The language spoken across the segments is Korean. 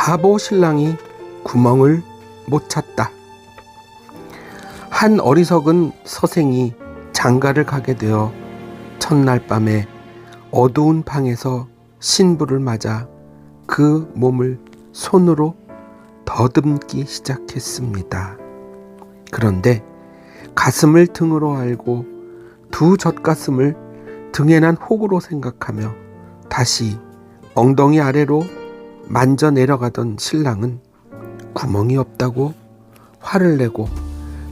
바보 신랑이 구멍을 못 찾다. 한 어리석은 서생이 장가를 가게 되어 첫날 밤에 어두운 방에서 신부를 맞아 그 몸을 손으로 더듬기 시작했습니다. 그런데 가슴을 등으로 알고 두 젖가슴을 등에 난 혹으로 생각하며 다시 엉덩이 아래로 만져 내려가던 신랑은 구멍이 없다고 화를 내고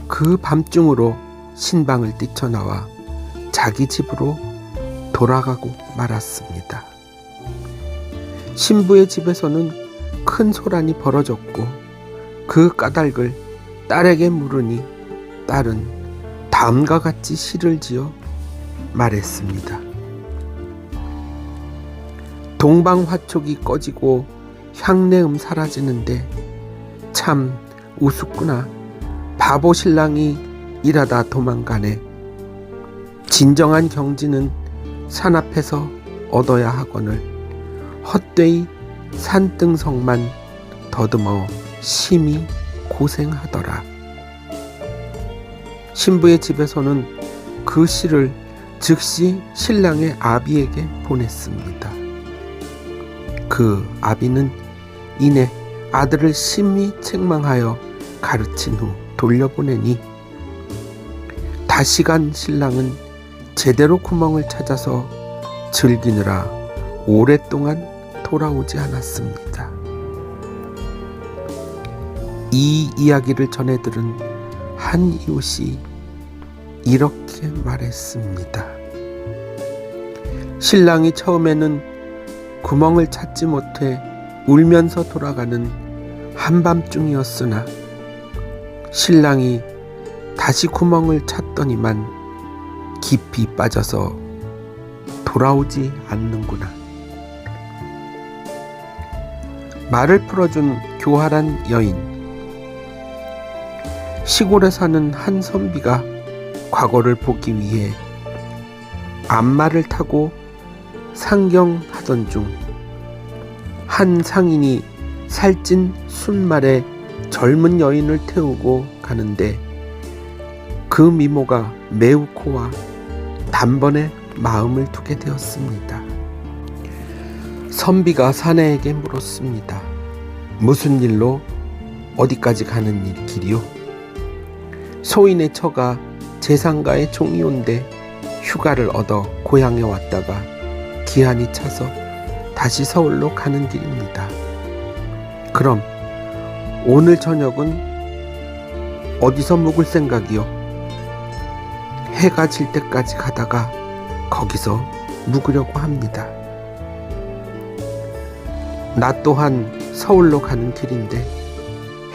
그 밤중으로 신방을 뛰쳐나와 자기 집으로 돌아가고 말았습니다. 신부의 집에서는 큰 소란이 벌어졌고 그 까닭을 딸에게 물으니 딸은 다음과 같이 시를 지어 말했습니다. 동방화촉이 꺼지고 향내음 사라지는데 참 우습구나. 바보 신랑이 일하다 도망가네. 진정한 경지는 산 앞에서 얻어야 하거늘 헛되이 산등성만 더듬어 심히 고생하더라. 신부의 집에서는 그 시를 즉시 신랑의 아비에게 보냈습니다. 그 아비는 이내 아들을 심히 책망하여 가르친 후 돌려보내니 다시 간 신랑은 제대로 구멍을 찾아서 즐기느라 오랫동안 돌아오지 않았습니다. 이 이야기를 전해 들은 한 이웃이 이렇게 말했습니다. 신랑이 처음에는 구멍을 찾지 못해 울면서 돌아가는 한밤중이었으나 신랑이 다시 구멍을 찾더니만 깊이 빠져서 돌아오지 않는구나. 말을 풀어준 교활한 여인. 시골에 사는 한 선비가 과거를 보기 위해 암말을 타고 상경하던 중 한 상인이 살찐 순말에 젊은 여인을 태우고 가는데 그 미모가 매우 고와 단번에 마음을 두게 되었습니다. 선비가 사내에게 물었습니다. 무슨 일로 어디까지 가는 길이요? 소인의 처가 재상가에 종이 온데 휴가를 얻어 고향에 왔다가 기한이 차서 다시 서울로 가는 길입니다. 그럼 오늘 저녁은 어디서 묵을 생각이요? 해가 질 때까지 가다가 거기서 묵으려고 합니다. 나 또한 서울로 가는 길인데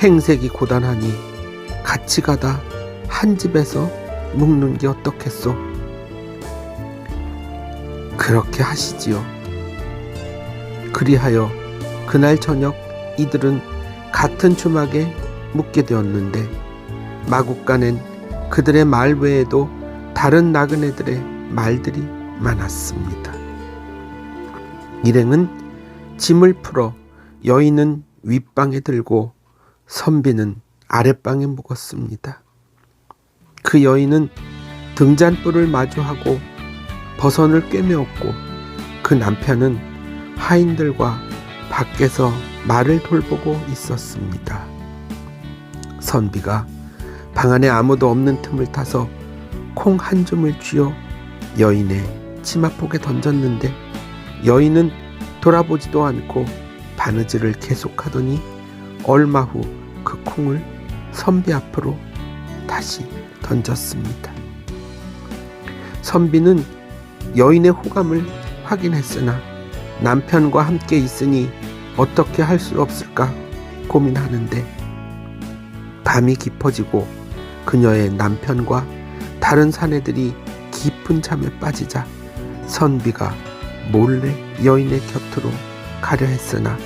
행색이 고단하니 같이 가다 한 집에서 묵는 게 어떻겠소? 그렇게 하시지요. 그리하여 그날 저녁 이들은 같은 주막에 묵게 되었는데 마국간엔 그들의 말 외에도 다른 나그네들의 말들이 많았습니다. 일행은 짐을 풀어 여인은 윗방에 들고 선비는 아랫방에 묵었습니다. 그 여인은 등잔불을 마주하고 버선을 꿰매었고 그 남편은 하인들과 밖에서 말을 돌보고 있었습니다. 선비가 방 안에 아무도 없는 틈을 타서 콩 한 줌을 쥐어 여인의 치마폭에 던졌는데 여인은 돌아보지도 않고 바느질을 계속하더니 얼마 후 그 콩을 선비 앞으로 다시 던졌습니다. 선비는 여인의 호감을 확인했으나 남편과 함께 있으니 어떻게 할 수 없을까 고민하는데 밤이 깊어지고 그녀의 남편과 다른 사내들이 깊은 잠에 빠지자 선비가 몰래 여인의 곁으로 가려 했으나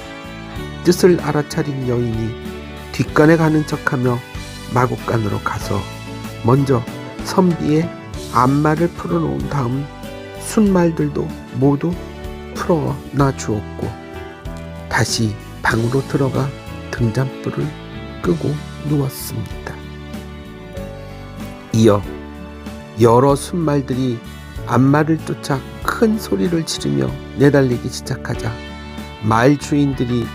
뜻을 알아차린 여인이 뒷간에 가는 척하며 마국간으로 가서 먼저 선비의 앞말을 풀어놓은 다음 순말들도 모두 풀어놔 주었고 다시 방으로 들어가 등잔불을 끄고 누웠습니다. 이어 여러 순말들이 앞말을 쫓아 큰 소리를 지르며 내달리기 시작하자 말 주인들이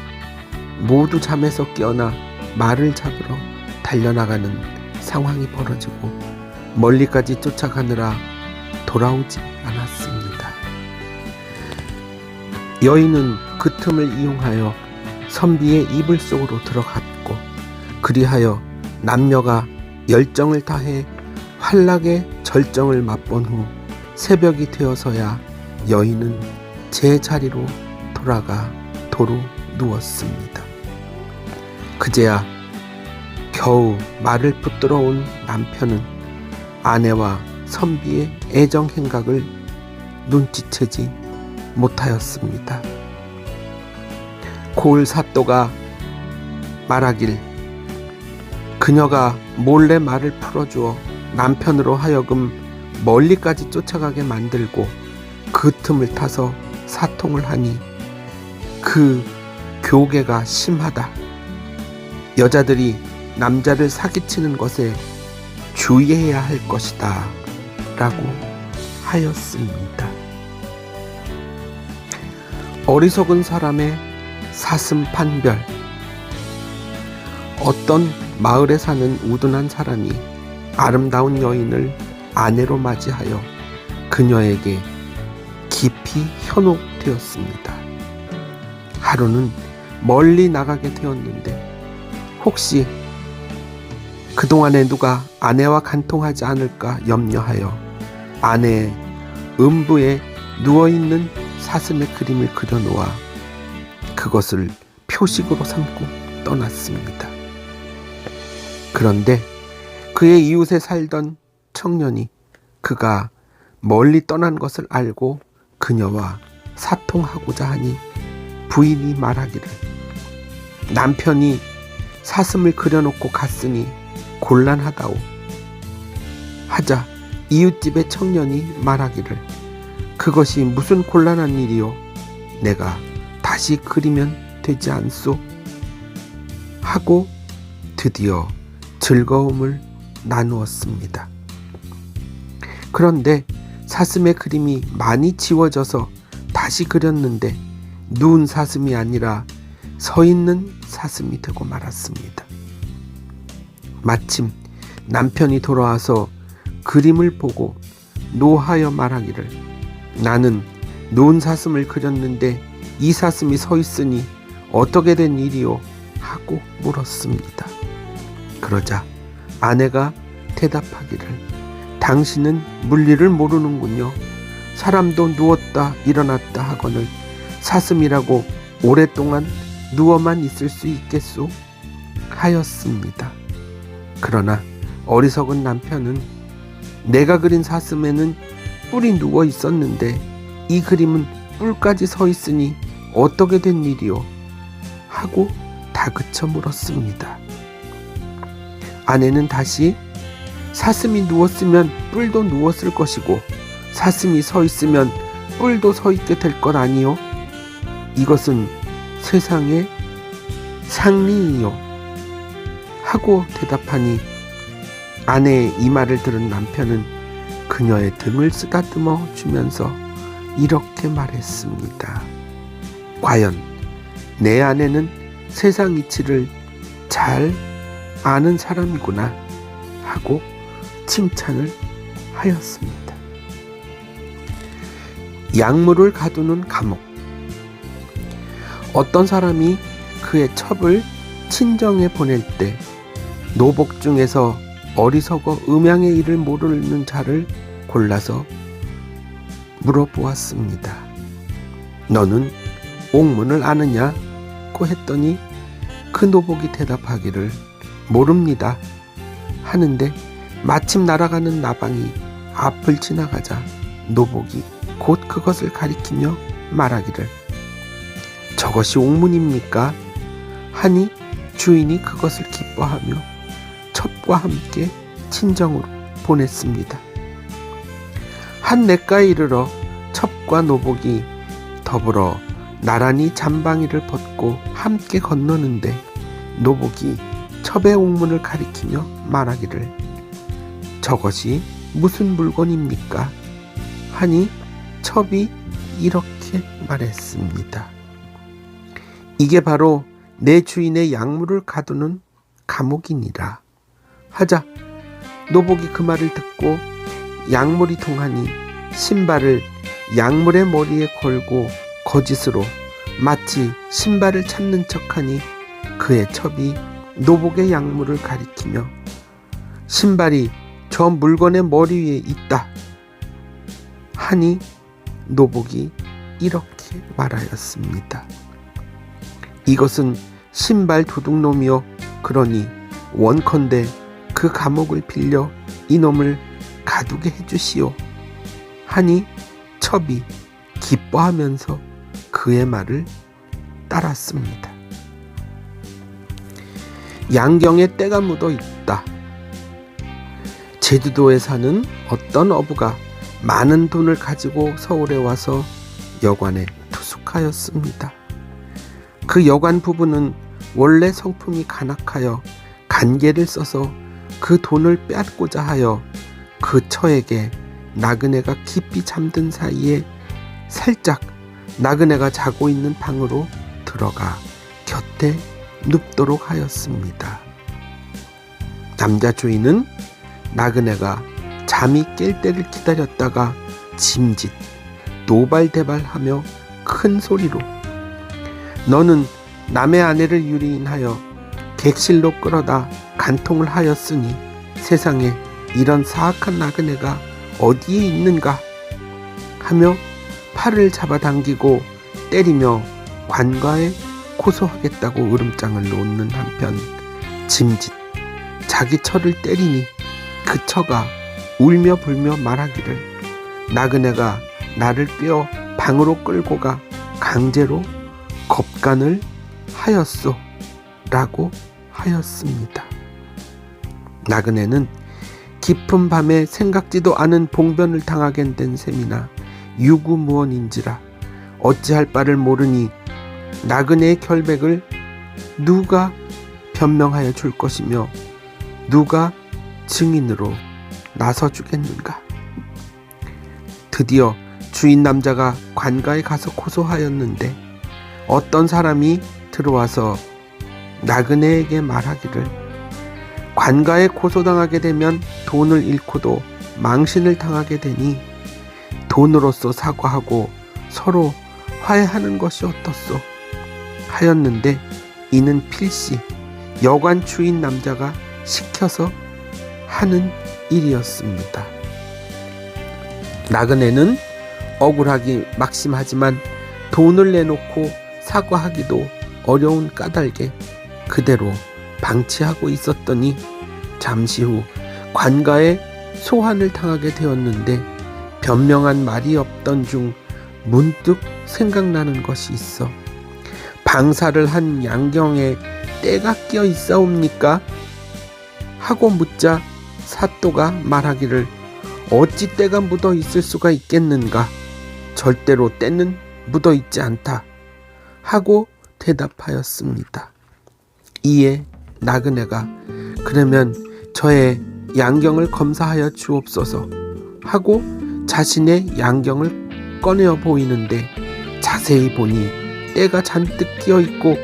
모두 잠에서 깨어나 말을 잡으러 달려나가는 상황이 벌어지고 멀리까지 쫓아가느라 돌아오지 않았습니다. 여인은 그 틈을 이용하여 선비의 이불 속으로 들어갔고 그리하여 남녀가 열정을 다해 환락의 절정을 맛본 후 새벽이 되어서야 여인은 제 자리로 돌아가 도로 누웠습니다. 그제야 겨우 말을 붙들어 온 남편은 아내와 선비의 애정 행각을 눈치채지 못하였습니다. 고을 사또가 말하길 그녀가 몰래 말을 풀어주어 남편으로 하여금 멀리까지 쫓아가게 만들고 그 틈을 타서 사통을 하니 그 교계가 심하다. 여자들이 남자를 사기치는 것에 주의해야 할 것이다 라고 하였습니다. 어리석은 사람의 사슴 판별. 어떤 마을에 사는 우둔한 사람이 아름다운 여인을 아내로 맞이하여 그녀에게 깊이 현혹되었습니다. 하루는 멀리 나가게 되었는데 혹시 그동안에 누가 아내와 간통하지 않을까 염려하여 아내의 음부에 누워있는 사슴의 그림을 그려놓아 그것을 표식으로 삼고 떠났습니다. 그런데 그의 이웃에 살던 청년이 그가 멀리 떠난 것을 알고 그녀와 사통하고자 하니 부인이 말하기를 남편이 사슴을 그려놓고 갔으니 곤란하다오 하자 이웃집의 청년이 말하기를 그것이 무슨 곤란한 일이요 내가 다시 그리면 되지 않소 하고 드디어 즐거움을 나누었습니다. 그런데 사슴의 그림이 많이 지워져서 다시 그렸는데 누운 사슴이 아니라 서 있는 사슴이 되고 말았습니다. 마침 남편이 돌아와서 그림을 보고 노하여 말하기를 나는 누운 사슴을 그렸는데 이 사슴이 서 있으니 어떻게 된 일이요? 하고 물었습니다. 그러자 아내가 대답하기를 당신은 물리를 모르는군요. 사람도 누웠다 일어났다 하거늘 사슴이라고 오랫동안 누워만 있을 수 있겠소? 하였습니다. 그러나 어리석은 남편은 내가 그린 사슴에는 뿔이 누워 있었는데 이 그림은 뿔까지 서 있으니 어떻게 된 일이요? 하고 다그쳐 물었습니다. 아내는 다시 사슴이 누웠으면 뿔도 누웠을 것이고 사슴이 서 있으면 뿔도 서 있게 될 것 아니요? 이것은 세상의 상리이요 하고 대답하니 아내의 이 말을 들은 남편은 그녀의 등을 쓰다듬어 주면서 이렇게 말했습니다. 과연 내 아내는 세상 이치를 잘 아는 사람이구나 하고 칭찬을 하였습니다. 약물을 가두는 감옥. 어떤 사람이 그의 첩을 친정에 보낼 때 노복 중에서 어리석어 음양의 일을 모르는 자를 골라서 물어보았습니다. 너는 옥문을 아느냐고 했더니 그 노복이 대답하기를 모릅니다 하는데 마침 날아가는 나방이 앞을 지나가자 노복이 곧 그것을 가리키며 말하기를 저것이 옥문입니까? 하니 주인이 그것을 기뻐하며 첩과 함께 친정으로 보냈습니다. 한 냇가에 이르러 첩과 노복이 더불어 나란히 잠방이를 벗고 함께 건너는데 노복이 첩의 옥문을 가리키며 말하기를 저것이 무슨 물건입니까? 하니 첩이 이렇게 말했습니다. 이게 바로 내 주인의 약물을 가두는 감옥이니라 하자 노복이 그 말을 듣고 약물이 통하니 신발을 약물의 머리에 걸고 거짓으로 마치 신발을 찾는 척하니 그의 첩이 노복의 약물을 가리키며 신발이 저 물건의 머리 위에 있다 하니 노복이 이렇게 말하였습니다. 이것은 신발 도둑놈이요 그러니 원컨대 그 감옥을 빌려 이놈을 가두게 해주시오 하니 첩이 기뻐하면서 그의 말을 따랐습니다. 양경에 때가 묻어 있다. 제주도에 사는 어떤 어부가 많은 돈을 가지고 서울에 와서 여관에 투숙하였습니다. 그 여관 부부는 원래 성품이 간악하여 간계를 써서 그 돈을 빼앗고자 하여 그 처에게 나그네가 깊이 잠든 사이에 살짝 나그네가 자고 있는 방으로 들어가 곁에 눕도록 하였습니다. 남자 주인은 나그네가 잠이 깰 때를 기다렸다가 짐짓 노발대발하며 큰 소리로 너는 남의 아내를 유리인하여 객실로 끌어다 간통을 하였으니 세상에 이런 사악한 나그네가 어디에 있는가 하며 팔을 잡아당기고 때리며 관가에 고소하겠다고 으름장을 놓는 한편 짐짓 자기 처를 때리니 그 처가 울며 불며 말하기를 나그네가 나를 꿰어 방으로 끌고 가 강제로 겁간을 하였소 라고 하였습니다. 나그네는 깊은 밤에 생각지도 않은 봉변을 당하게 된 셈이나 유구무원인지라 어찌할 바를 모르니 나그네의 결백을 누가 변명하여 줄 것이며 누가 증인으로 나서주겠는가. 드디어 주인 남자가 관가에 가서 고소하였는데 어떤 사람이 들어와서 나그네에게 말하기를 관가에 고소당하게 되면 돈을 잃고도 망신을 당하게 되니 돈으로써 사과하고 서로 화해하는 것이 어떻소 하였는데 이는 필시 여관 주인 남자가 시켜서 하는 일이었습니다. 나그네는 억울하기 막심하지만 돈을 내놓고 사과하기도 어려운 까닭에 그대로 방치하고 있었더니 잠시 후 관가에 소환을 당하게 되었는데 변명한 말이 없던 중 문득 생각나는 것이 있어 방사를 한 양경에 때가 끼어 있사옵니까? 하고 묻자 사또가 말하기를 어찌 때가 묻어 있을 수가 있겠는가? 절대로 때는 묻어 있지 않다 하고 대답하였습니다. 이에 나그네가 그러면 저의 양경을 검사하여 주옵소서 하고 자신의 양경을 꺼내어 보이는데 자세히 보니 때가 잔뜩 끼어 있고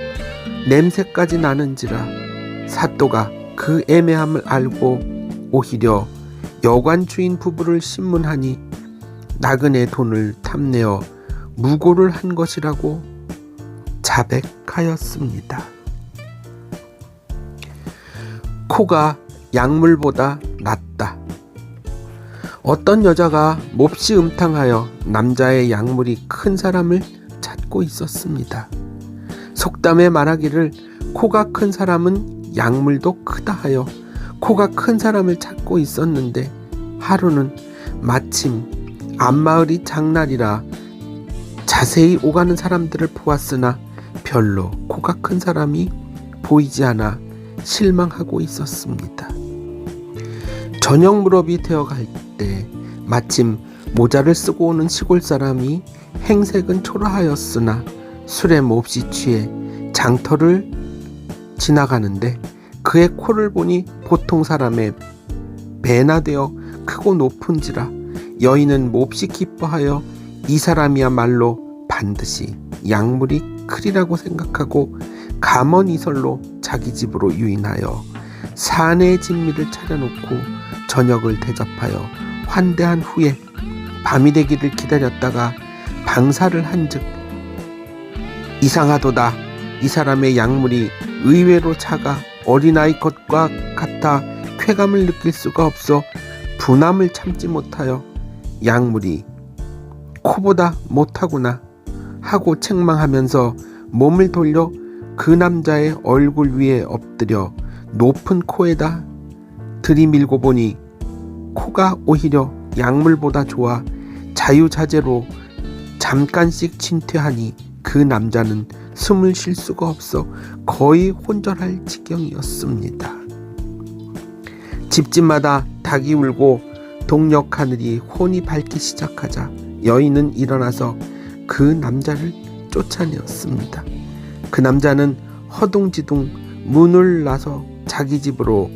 냄새까지 나는지라 사또가 그 애매함을 알고 오히려 여관 주인 부부를 신문하니 나그네 돈을 탐내어 무고를 한 것이라고 자백하였습니다. 코가 약물보다 낫다. 어떤 여자가 몹시 음탕하여 남자의 약물이 큰 사람을 찾고 있었습니다. 속담에 말하기를 코가 큰 사람은 약물도 크다 하여 코가 큰 사람을 찾고 있었는데 하루는 마침 앞마을이 장날이라 자세히 오가는 사람들을 보았으나 별로 코가 큰 사람이 보이지 않아 실망하고 있었습니다. 저녁 무렵이 되어갈 때 마침 모자를 쓰고 오는 시골 사람이 행색은 초라하였으나 술에 몹시 취해 장터를 지나가는데 그의 코를 보니 보통 사람의 배나 되어 크고 높은지라 여인은 몹시 기뻐하여 이 사람이야말로 반드시 약물이 크리라고 생각하고 감언이설로 자기 집으로 유인하여 사내의 진미를 차려놓고 저녁을 대접하여 환대한 후에 밤이 되기를 기다렸다가 방사를 한즉 이상하도다. 이 사람의 약물이 의외로 작아 어린아이 것과 같아 쾌감을 느낄 수가 없어 분함을 참지 못하여 약물이 코보다 못하구나 하고 책망하면서 몸을 돌려 그 남자의 얼굴 위에 엎드려 높은 코에다 들이밀고 보니 코가 오히려 약물보다 좋아 자유자재로 잠깐씩 진퇴하니 그 남자는 숨을 쉴 수가 없어 거의 혼절할 지경이었습니다. 집집마다 닭이 울고 동역하늘이 혼이 밝기 시작하자 여인은 일어나서 그 남자를 쫓아내었습니다. 그 남자는 허둥지둥 문을 나서 자기 집으로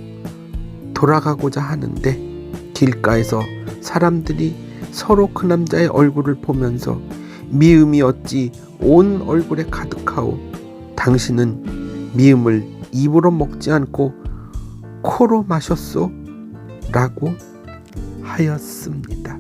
돌아가고자 하는데 길가에서 사람들이 서로 그 남자의 얼굴을 보면서 미음이 어찌 온 얼굴에 가득하오. 당신은 미음을 입으로 먹지 않고 코로 마셨소? 라고 하였습니다.